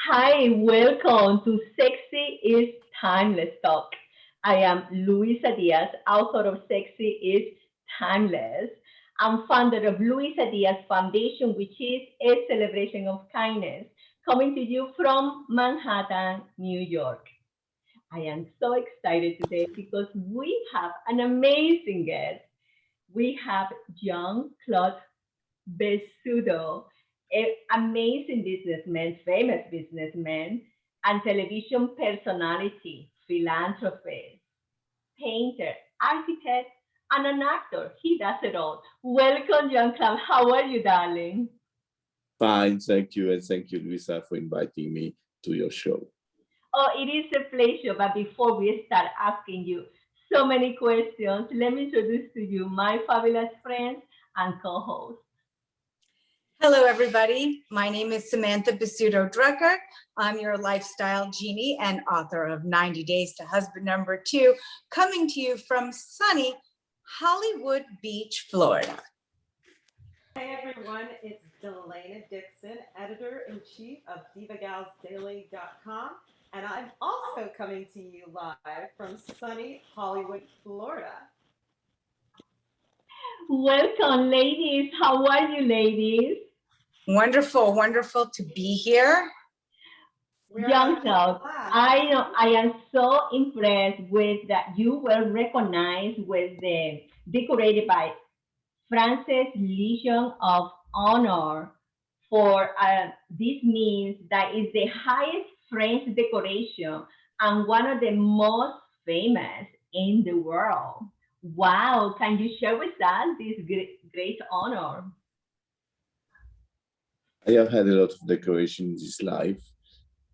Hi, welcome to Sexy is Timeless Talk. I am Luisa Diaz, author of Sexy is Timeless. I'm founder of Luisa Diaz Foundation, which is a celebration of kindness, coming to you from Manhattan, New York. I am so excited today because we have an amazing guest. We have young Claude Bessudo, an amazing businessman, famous businessman, and television personality, philanthropist, painter, architect, and an actor. He does it all. Welcome, John Cloud. How are you, darling? Fine, thank you. And thank you, Luisa, for inviting me to your show. Oh, it is a pleasure. But before we start asking you so many questions, let me introduce to you my fabulous friends and co-host. Hello, everybody. My name is Samantha Bessudo Drucker. I'm your lifestyle genie and author of 90 Days to Husband Number 2, coming to you from sunny Hollywood Beach, Florida. Hey everyone, it's Delaina Dixon, editor-in-chief of divagalsdaily.com, and I'm also coming to you live from sunny Hollywood, Florida. Welcome, ladies. How are you, ladies? Wonderful, wonderful to be here. Young Cloud, I am so impressed with that you were recognized with the decorated by France's Legion of Honor for this means that is the highest French decoration and one of the most famous in the world. Wow, can you share with us this great honor? I have had a lot of decoration in this life,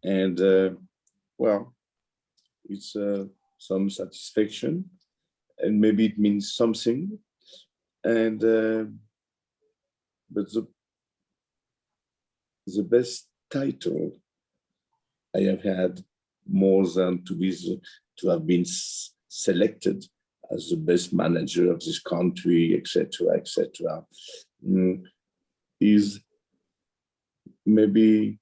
and well, it's some satisfaction, and maybe it means something. And but the best title I have had, more than to have been selected as the best manager of this country, etc., is maybe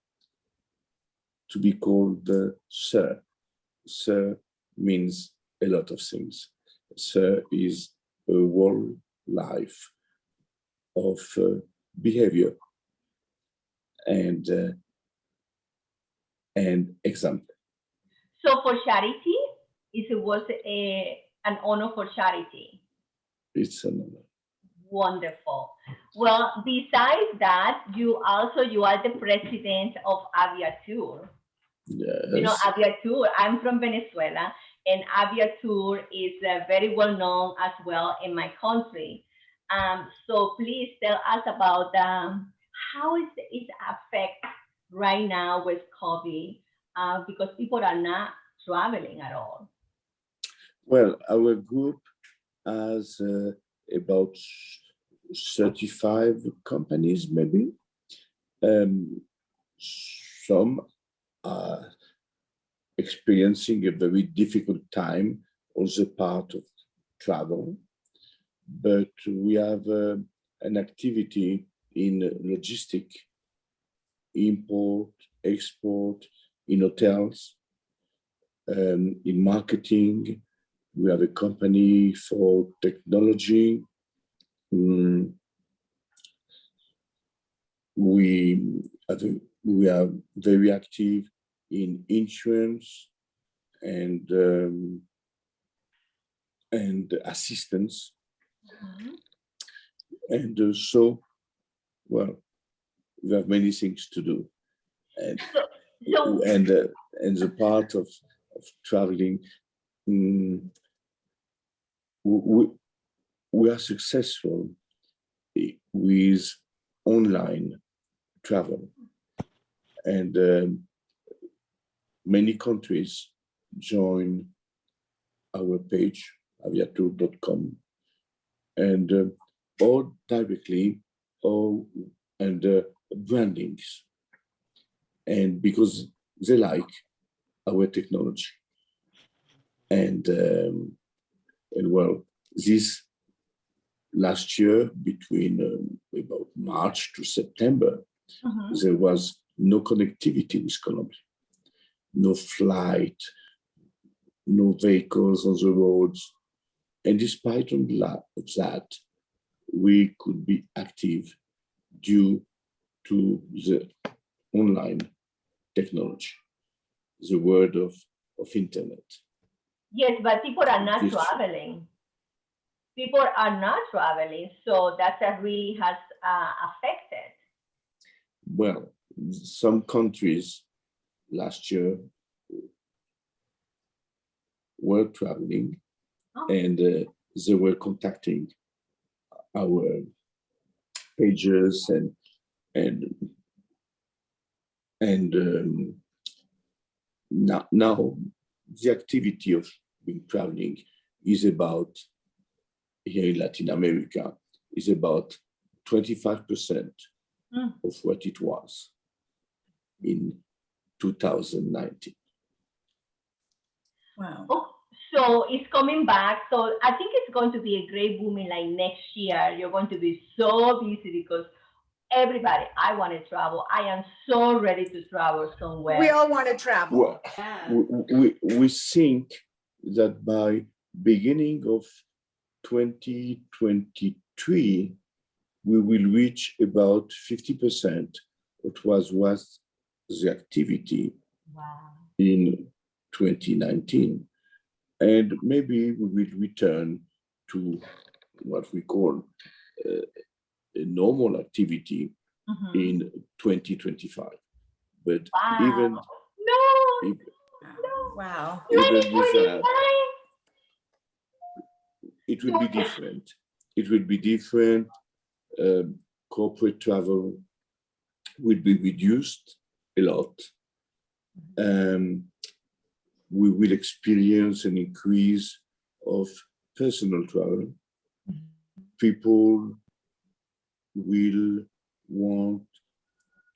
to be called Sir. Sir means a lot of things. Sir is a whole life of behavior and example. So for charity, it was an honor for charity. It's an honor. Wonderful. Well, besides that, you are the president of Aviatur. You know Yes. Aviatur. I'm from Venezuela, and Aviatur is very well known as well in my country. So please tell us about how is it affect right now with COVID because people are not traveling at all. Well, our group has about 35 companies, maybe. Some are experiencing a very difficult time, also part of travel, but we have an activity in logistic, import, export, in hotels, in marketing. We have a company for technology. We we are very active in insurance and assistance, Mhm. and so well, we have many things to do, and So, so and the part of traveling, mm, we, we are successful with online travel, and many countries join our page aviatur.com, and or directly or and brandings, and because they like our technology, and well, this last year between about March to September, mhm. there was no connectivity with Colombia, no flight, no vehicles on the roads. And despite of that, we could be active due to the online technology, the world of internet. Yes, but people are not This- traveling. People are not traveling, so that really has affected. Well, some countries last year were traveling, Oh. and they were contacting our pages and now the activity of being traveling is about, here in Latin America, is about 25% of what it was in 2019. Wow. Oh, so it's coming back. So I think it's going to be a great booming like next year. You're going to be so busy because everybody, I want to travel. I am so ready to travel somewhere. We all want to travel. Well, Yeah. we think that by beginning of 2023, we will reach about 50%, which was the activity Wow. in 2019. And maybe we will return to what we call a normal activity in 2025. But Wow. even No. Wow. even with 2025. that, it will be different. It will be different. Corporate travel will be reduced a lot. We will experience an increase of personal travel. People will want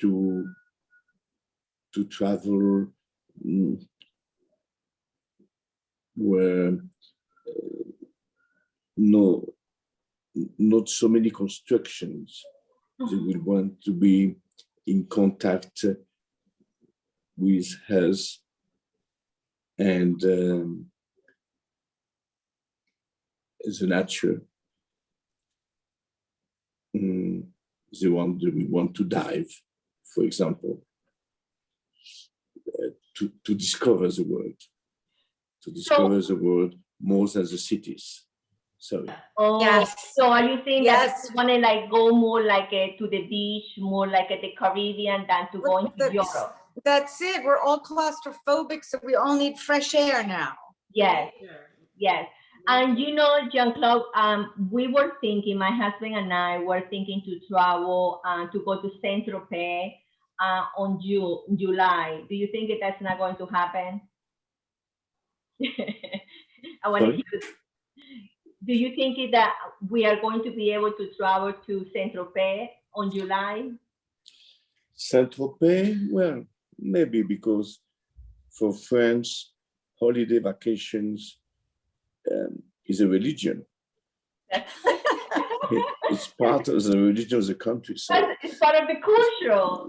to travel where not so many constructions. They will want to be in contact with health and the nature. They want to dive, for example, to discover the world, more than the cities. Sorry. Oh, Yes. so are you saying Yes. that you want to like go more like to the beach, more like at the Caribbean than to go into Europe? That's it. We're all claustrophobic, so we all need fresh air now. Yes, yes. And you know, Jean-Claude, we were thinking, my husband and I were thinking to travel to go to Saint-Tropez on July. Do you think that's not going to happen? I want to Sorry? hear. Do you think that we are going to be able to travel to Saint-Tropez on July? Saint-Tropez, well, maybe because for France, holiday vacations is a religion. It's part of the religion of the country. So It's part of the culture.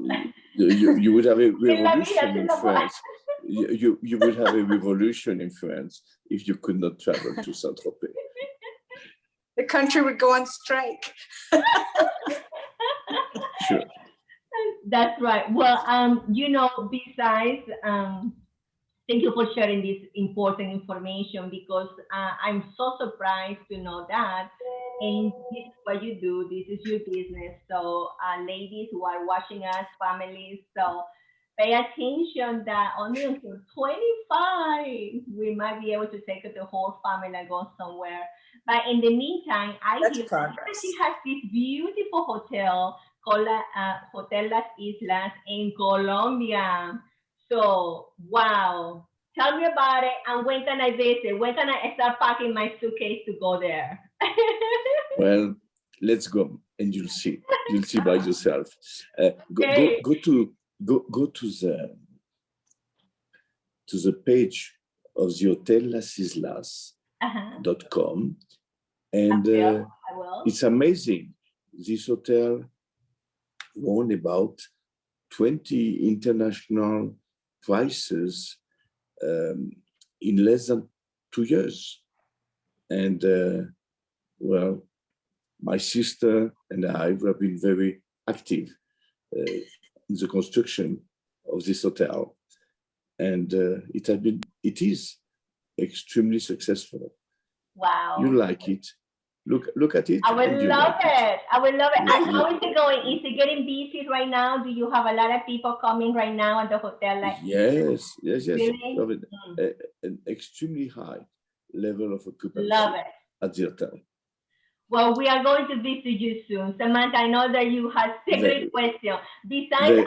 you would have a revolution in France. You would have a revolution in France if you could not travel to Saint-Tropez. The country would go on strike. Sure. That's right. Well, you know, besides, thank you for sharing this important information because I'm so surprised to know that. And this is what you do. This is your business. So, ladies who are watching us, families, so pay attention that only until 25 we might be able to take the whole family and go somewhere. But in the meantime, That's hear progress. she has this beautiful hotel called Hotel Las Islas in Colombia. So, wow. Tell me about it and when can I visit? When can I start packing my suitcase to go there? Well, let's go and you'll see. You'll see by yourself. Okay. Go to the page of the Hotel Las Islas.com, and I will. it's amazing. This hotel won about 20 international prizes in less than 2 years. And well, my sister and I have been very active in the construction of this hotel. And it is extremely successful. Wow. You like it. Look at it. I would and you love like it. I would love it. Yeah, And yeah. how is it going? Is it getting busy right now? Do you have a lot of people coming right now at the hotel? Like, Yes. really? Love it. An extremely high level of occupancy Love it. at the hotel. Well, we are going to visit you soon. Samantha, I know that you had several questions. Besides,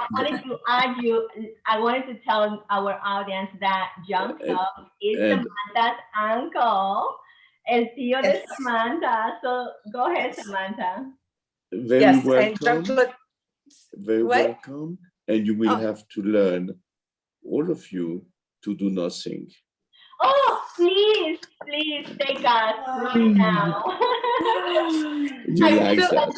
I wanted to tell our audience that John Club is Samantha's uncle, el tío de Samantha. So go ahead, Samantha. Very welcome. Very what? welcome. And you will have to learn, all of you, to do nothing. Oh, please take us right now. You like that.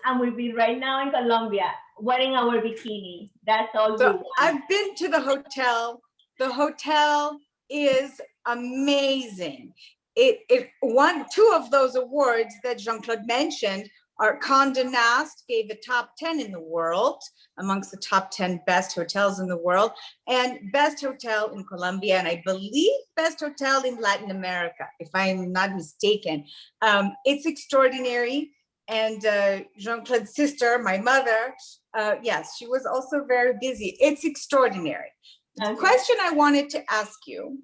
And we'll be right now in Colombia wearing our bikini. That's all we want. I've been to the hotel. The hotel is amazing. It won 2 of those awards that Jean-Claude mentioned. Our Condé Nast gave the top 10 in the world, amongst the top 10 best hotels in the world, and best hotel in Colombia, and I believe best hotel in Latin America, if I'm not mistaken. It's extraordinary. And Jean-Claude's sister, my mother, yes, she was also very busy. It's extraordinary. The question I wanted to ask you,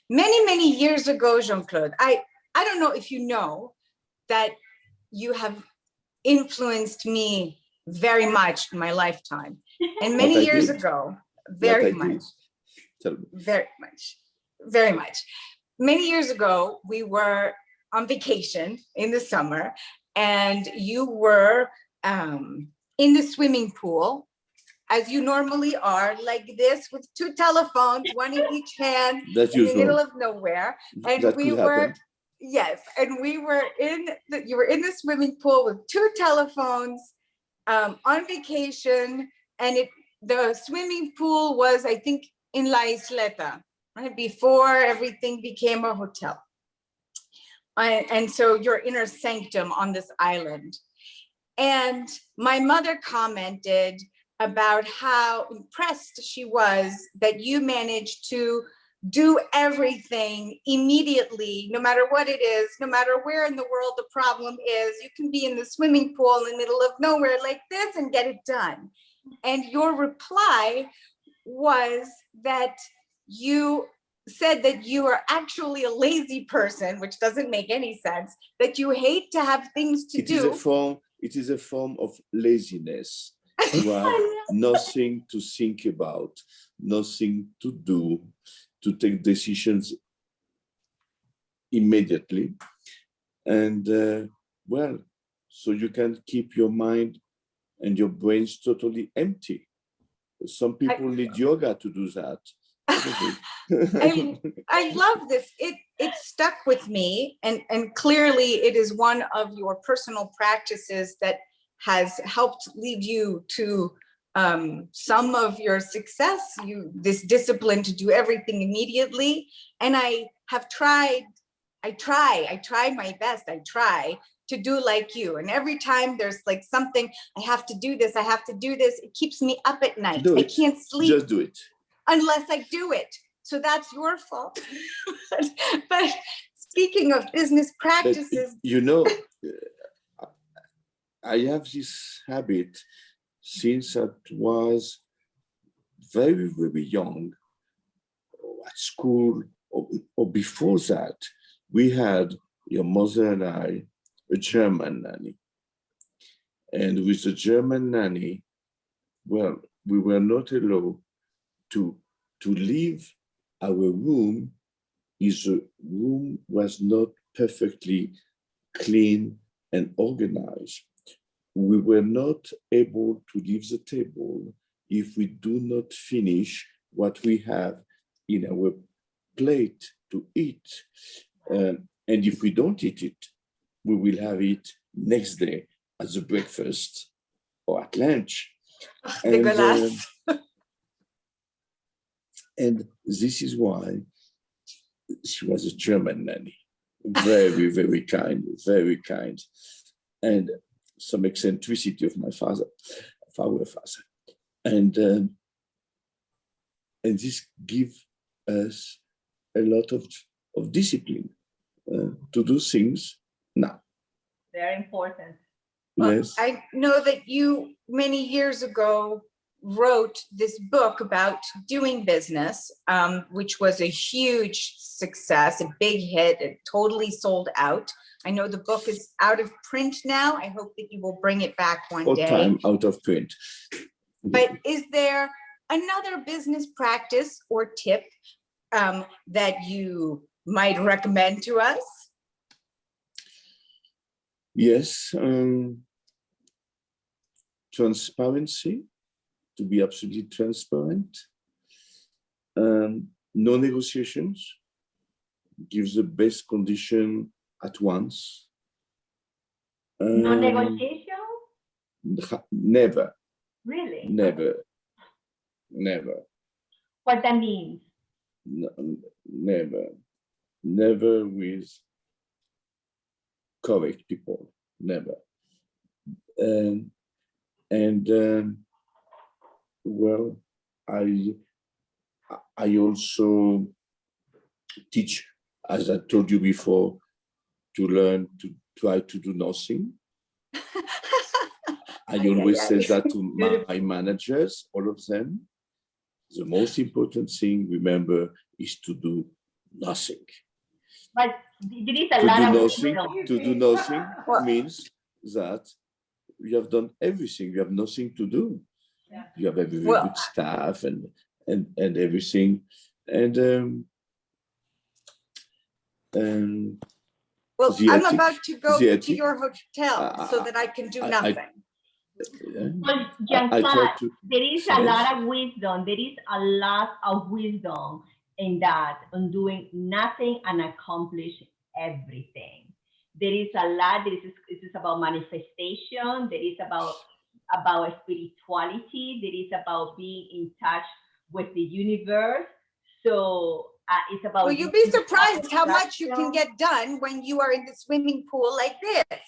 many years ago, Jean-Claude, I don't know if you know that you have influenced me very much in my lifetime. And many years ago, very much. Many years ago, we were on vacation in the summer, and you were in the swimming pool, as you normally are, like this, with 2 telephones, one in each hand, in the middle of nowhere. And we were, yes, and we were you were in the swimming pool with 2 telephones on vacation. And the swimming pool was, I think, in La Isleta, right? Before everything became a hotel. And so your inner sanctum on this island. And my mother commented about how impressed she was that you managed to do everything immediately, no matter what it is, no matter where in the world the problem is. You can be in the swimming pool in the middle of nowhere like this and get it done. And your reply was that you said that you are actually a lazy person, which doesn't make any sense, that you hate to have things to do. It is a form of laziness. You have nothing to think about, nothing to do, to take decisions immediately. And well, so you can keep your mind and your brains totally empty. Some people need yoga to do that. I love this. It stuck with me, and clearly it is one of your personal practices that has helped lead you to some of your success. This discipline to do everything immediately. And I try my best. I try to do like you. And every time there's like something, I have to do this, it keeps me up at night. I can't sleep. Just do it. Unless I do it. So that's your fault. But speaking of business practices. You know, I have this habit since I was very young, at school, or before that. We had, your mother and I, a German nanny. And with the German nanny, well, we were not allowed to leave our room if the room was not perfectly clean and organized. We were not able to leave the table if we do not finish what we have in our plate to eat. And if we don't eat it, we will have it next day as a breakfast or at lunch. And, Dégueulasse. and this is why she was a German nanny. Very, very kind, very kind. And some eccentricity of my father, of our father. And this gives us a lot of discipline to do things now. Very important. Well, Yes. I know that you many years ago wrote this book about doing business, which was a huge success, a big hit. It totally sold out. I know the book is out of print now. I hope that you will bring it back one All day. time out of print. But is there another business practice or tip that you might recommend to us? Yes. Transparency, to be absolutely transparent. No negotiations, gives the best condition at once. No negotiation? Never, Really? never. What that means? Never with correct people, never. Well, I also teach, as I told you before, to learn to try to do nothing. I always say that to my managers, all of them. The most important thing, remember, is to do nothing. But there is a lot of To do nothing Well, means that you have done everything. You have nothing to do. Yeah. You have a very Well, good staff and everything. And well, the I'm ethic- about to go the to ethic- your hotel so that I can do nothing. Well, I Jean-Claude, try to. there is a Yes. lot of wisdom. There is a lot of wisdom in that, on doing nothing and accomplish everything. There is a lot. This is about manifestation. There is about spirituality. There is about being in touch with the universe. So it's about. Well, you'd be surprised how much you can get done when you are in the swimming pool like this.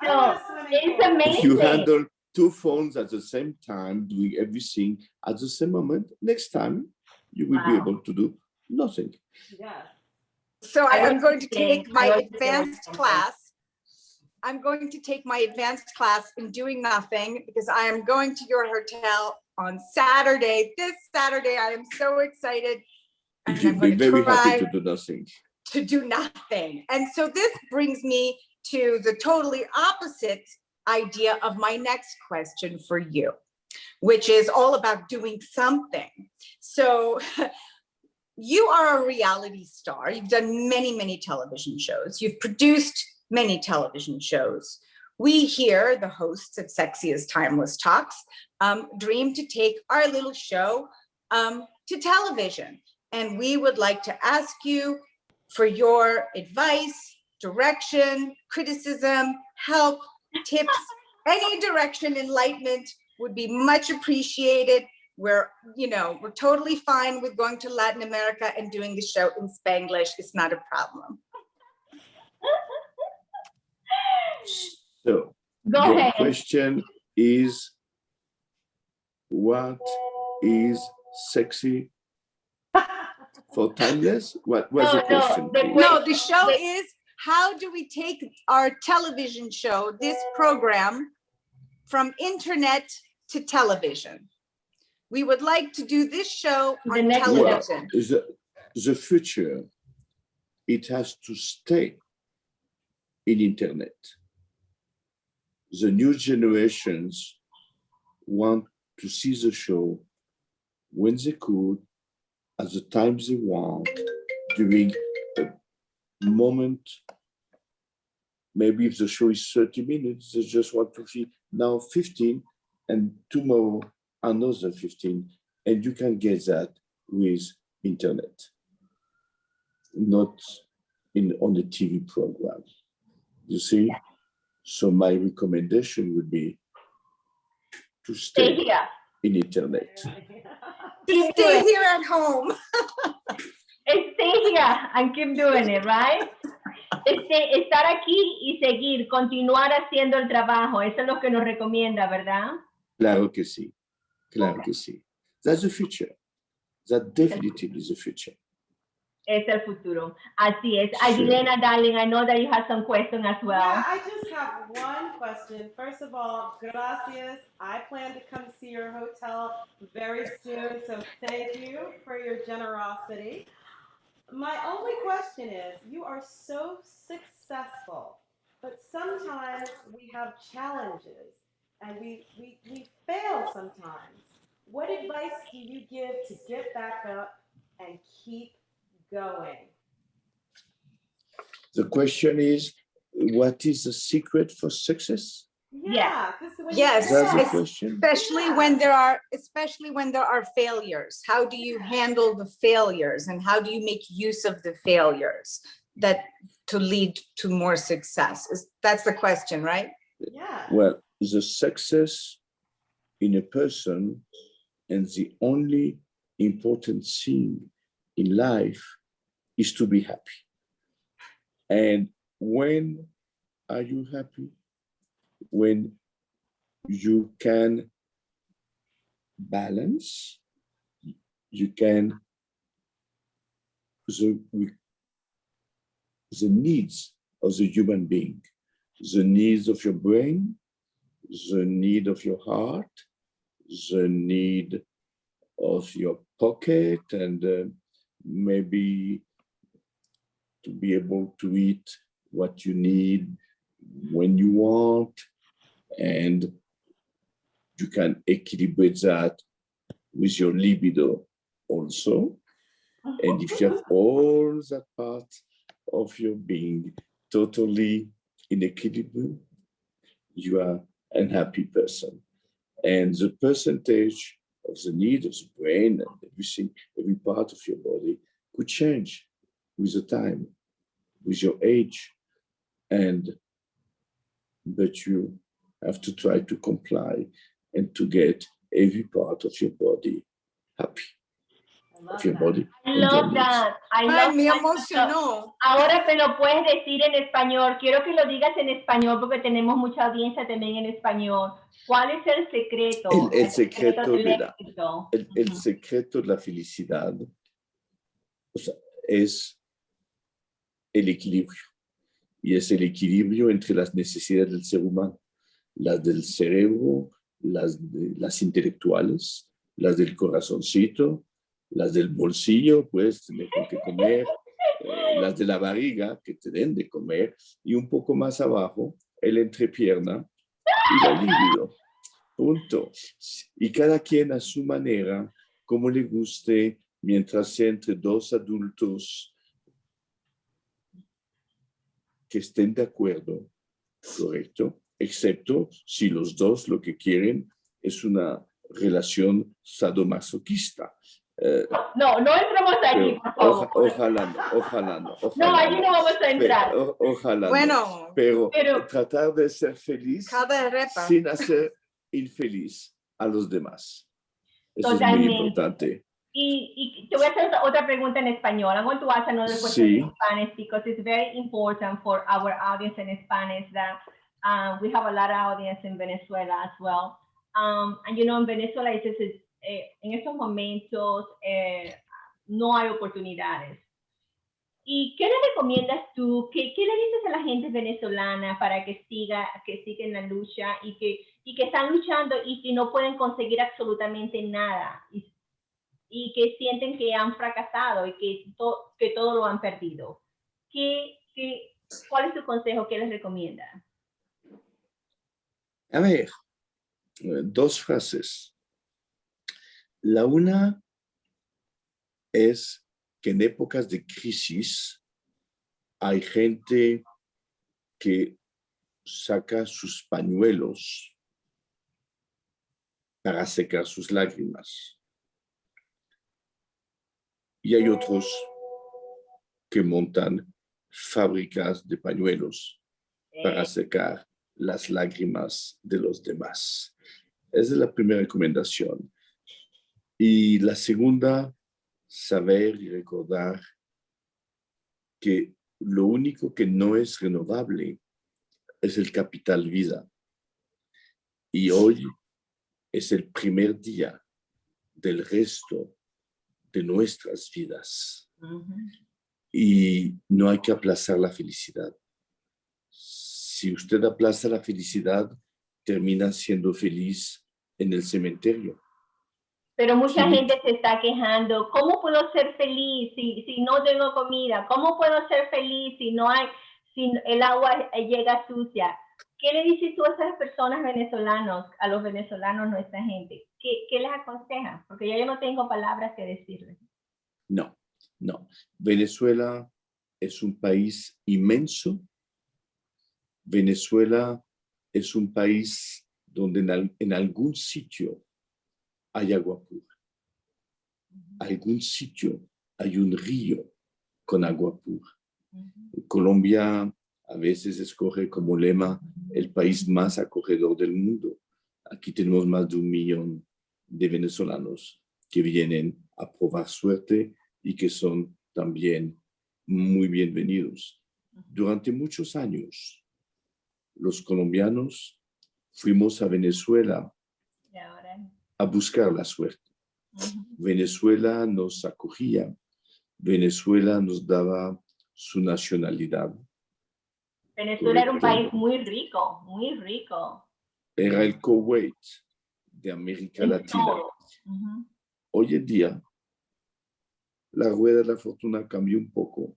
So it's amazing. If you handle two phones at the same time, doing everything at the same moment, next time you will be Wow. able to do nothing. Yes. So I I'm going to understand. take my I understand advanced what you're class. I'm going to take my advanced class in doing nothing because I am going to your hotel on Saturday. This Saturday, I am so excited. And You'll I'm be going to very happy try to do nothing. to do nothing. And so this brings me to the totally opposite idea of my next question for you, which is all about doing something. So you are a reality star. You've done many, many television shows. You've produced many television shows. We here, the hosts at Sexy as Timeless Talks, dream to take our little show to television. And we would like to ask you for your advice, direction, criticism, help, tips, any direction, enlightenment would be much appreciated. We're totally fine with going to Latin America and doing the show in Spanglish. It's not a problem. So Go your ahead. question is, what is sexy for timeless? What was the question? the please? No, the show is, how do we take our television show, this program, from internet to television? We would like to do this show The on next television. Well, the future, it has to stay in internet. The new generations want to see the show when they could, at the time they want, during a moment. Maybe if the show is 30 minutes, they just want to see now 15 and tomorrow another 15. And you can get that with internet, not on the TV program. You see? So my recommendation would be to Stay stay here. in internet. Keep Stay doing here at home. it. Stay here and keep doing it, right? Estar aquí y seguir, continuar haciendo el trabajo. Eso es lo que nos recomienda, ¿verdad? Claro que sí. Claro Okay. que sí. That's the future. That definitely is the future. Es el futuro. Así es. Sure. Adelina, darling, I know that you have some questions as well. Yeah, I just have one question. First of all, gracias. I plan to come see your hotel very soon, so thank you for your generosity. My only question is, you are so successful, but sometimes we have challenges and we fail sometimes. What advice do you give to get back up and keep going? The question is, what is the secret for success? Yeah. Yes, That's the it's- question. especially when there are failures. How do you handle the failures, and how do you make use of the failures that to lead to more success? That's the question, right? Yeah. Well, the success in a person, and the only important thing in life is to be happy. And when are you happy? When you can balance, you can the needs of the human being, the needs of your brain, the need of your heart, the need of your pocket, and maybe to be able to eat what you need when you want, and you can equilibrate that with your libido also. And if you have all that part of your being totally in equilibrium, you are an happy person. And the percentage of the need of the brain and everything, every part of your body could change with the time, with your age. But you have to try to comply and to get every part of your body happy. Of your body. I love that. I love Me that. emocionó. Ahora me lo puedes decir en español. Quiero que lo digas en español porque tenemos mucha audiencia también en español. ¿Cuál es el secreto? El secreto del de la, éxito. el secreto de la felicidad, o sea, es el equilibrio. Y es el equilibrio entre las necesidades del ser humano, las del cerebro, las intelectuales, las del corazoncito, las del bolsillo, pues tener con qué comer, las de la barriga, que te den de comer, y un poco más abajo, el entrepierna y la libido. Punto. Y cada quien a su manera, como le guste, mientras sea entre dos adultos que estén de acuerdo, correcto, excepto si los dos lo que quieren es una relación sadomasoquista. No entramos aquí, por favor. Ojalá no. No, ahí no vamos a entrar. Ojalá Bueno, no. Pero tratar de ser feliz sin hacer infeliz a los demás. Eso Totalmente. es muy importante. Y te voy a hacer otra pregunta en español. I'm going to ask another question in Spanish because it's very important for our audience in Spanish that we have a lot of audience in Venezuela as well. And you know, en Venezuela en estos momentos no hay oportunidades. ¿Y qué le recomiendas tú? ¿Qué le dices a la gente venezolana para que siga en la lucha y que están luchando y que no pueden conseguir absolutamente nada? Y que sienten que han fracasado y que todo lo han perdido. ¿Cuál es tu consejo? ¿Qué les recomienda? A ver, dos frases. La una es que en épocas de crisis hay gente que saca sus pañuelos para secar sus lágrimas. Y hay otros que montan fábricas de pañuelos para secar las lágrimas de los demás. Esa es la primera recomendación. Y la segunda, saber y recordar que lo único que no es renovable es el capital vida. Y hoy es el primer día del resto de nuestras vidas. Y no hay que aplazar la felicidad. Si usted aplaza la felicidad, termina siendo feliz en el cementerio. Pero mucha Sí. gente se está quejando, ¿cómo puedo ser feliz si no tengo comida? ¿Cómo puedo ser feliz si el agua llega sucia? ¿Qué le dices tú a esas personas venezolanos, a los venezolanos, nuestra gente? ¿Qué les aconsejas? Porque ya yo no tengo palabras que decirles. No. Venezuela es un país inmenso. Venezuela es un país donde en algún sitio hay agua pura. Algún sitio hay un río con agua pura. Colombia a veces escoge como lema el país más acogedor del mundo. Aquí tenemos más de 1 millón de venezolanos que vienen a probar suerte y que son también muy bienvenidos. Durante muchos años, los colombianos fuimos a Venezuela a buscar la suerte. Venezuela nos acogía, Venezuela nos daba su nacionalidad. Venezuela era un país muy rico, muy rico. Era el Kuwait de América Latina. Hoy en día, la rueda de la fortuna cambió un poco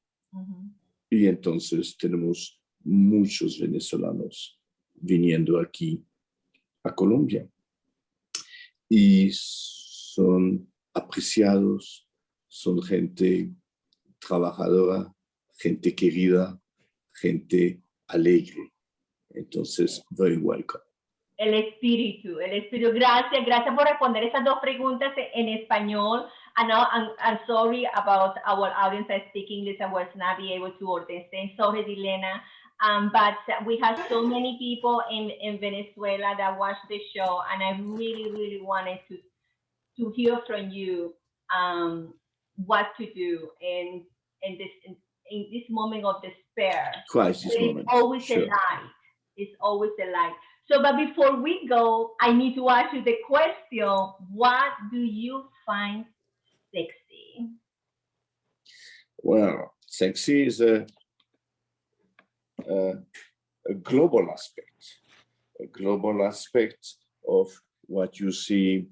y entonces tenemos muchos venezolanos viniendo aquí a Colombia y son apreciados, son gente trabajadora, gente querida, gente alegre. Entonces, very welcome. El espíritu. Gracias por responder esas dos preguntas en español. I know I'm sorry about our audience that speak English. I was not be able to understand. Sorry, Delaina. But we have so many people in Venezuela that watch the show, and I really wanted to hear from you what to do in this moment of despair. Crisis moment. It's always a light. It's always a light. So, but before we go, I need to ask you the question, what do you find sexy? Well, sexy is a global aspect of what you see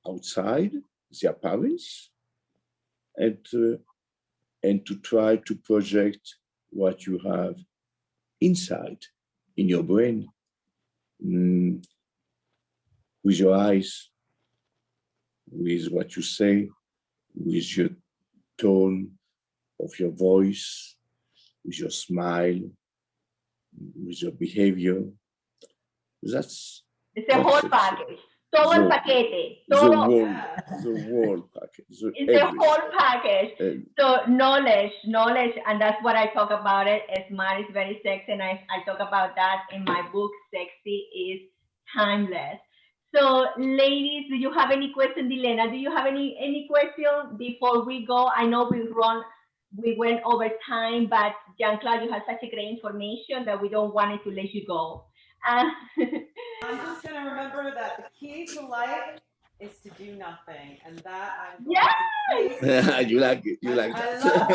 outside, the appearance, and to try to project what you have inside in your brain, with your eyes, with what you say, with your tone of your voice, with your smile, with your behavior. It's a whole package. Todo el paquete. The whole package. It's a whole package. So knowledge, and that's what I talk about it. Smart is very sexy, and I talk about that in my book, Sexy is Timeless. So ladies, do you have any question, Delaina? Do you have any question before we go? I know we went over time, but Jean-Claude, you have such a great information that we don't want it to let you go. I'm just going to remember that the key to life is to do nothing, and that I'm going to you like it. You like that. I love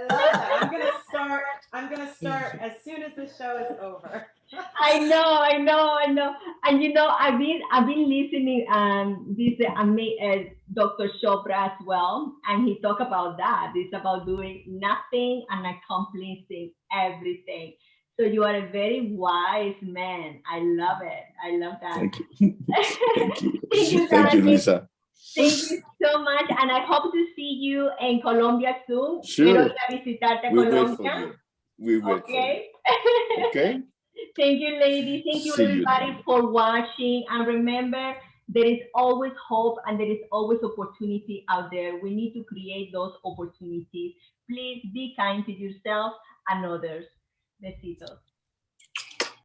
that. I'm going to start as soon as the show is over. I know. And you know, I've been listening this Dr. Chopra as well, and he talked about that. It's about doing nothing and accomplishing everything. So you are a very wise man. I love it. I love that. Thank you. Thank you. Thank you, Luisa. Thank you so much, and I hope to see you in Colombia soon. Sure. We wait for you. We wait for you. Okay. Thank you, ladies. Thank you, everybody, for watching. And remember, there is always hope and there is always opportunity out there. We need to create those opportunities. Please be kind to yourself and others. Besitos.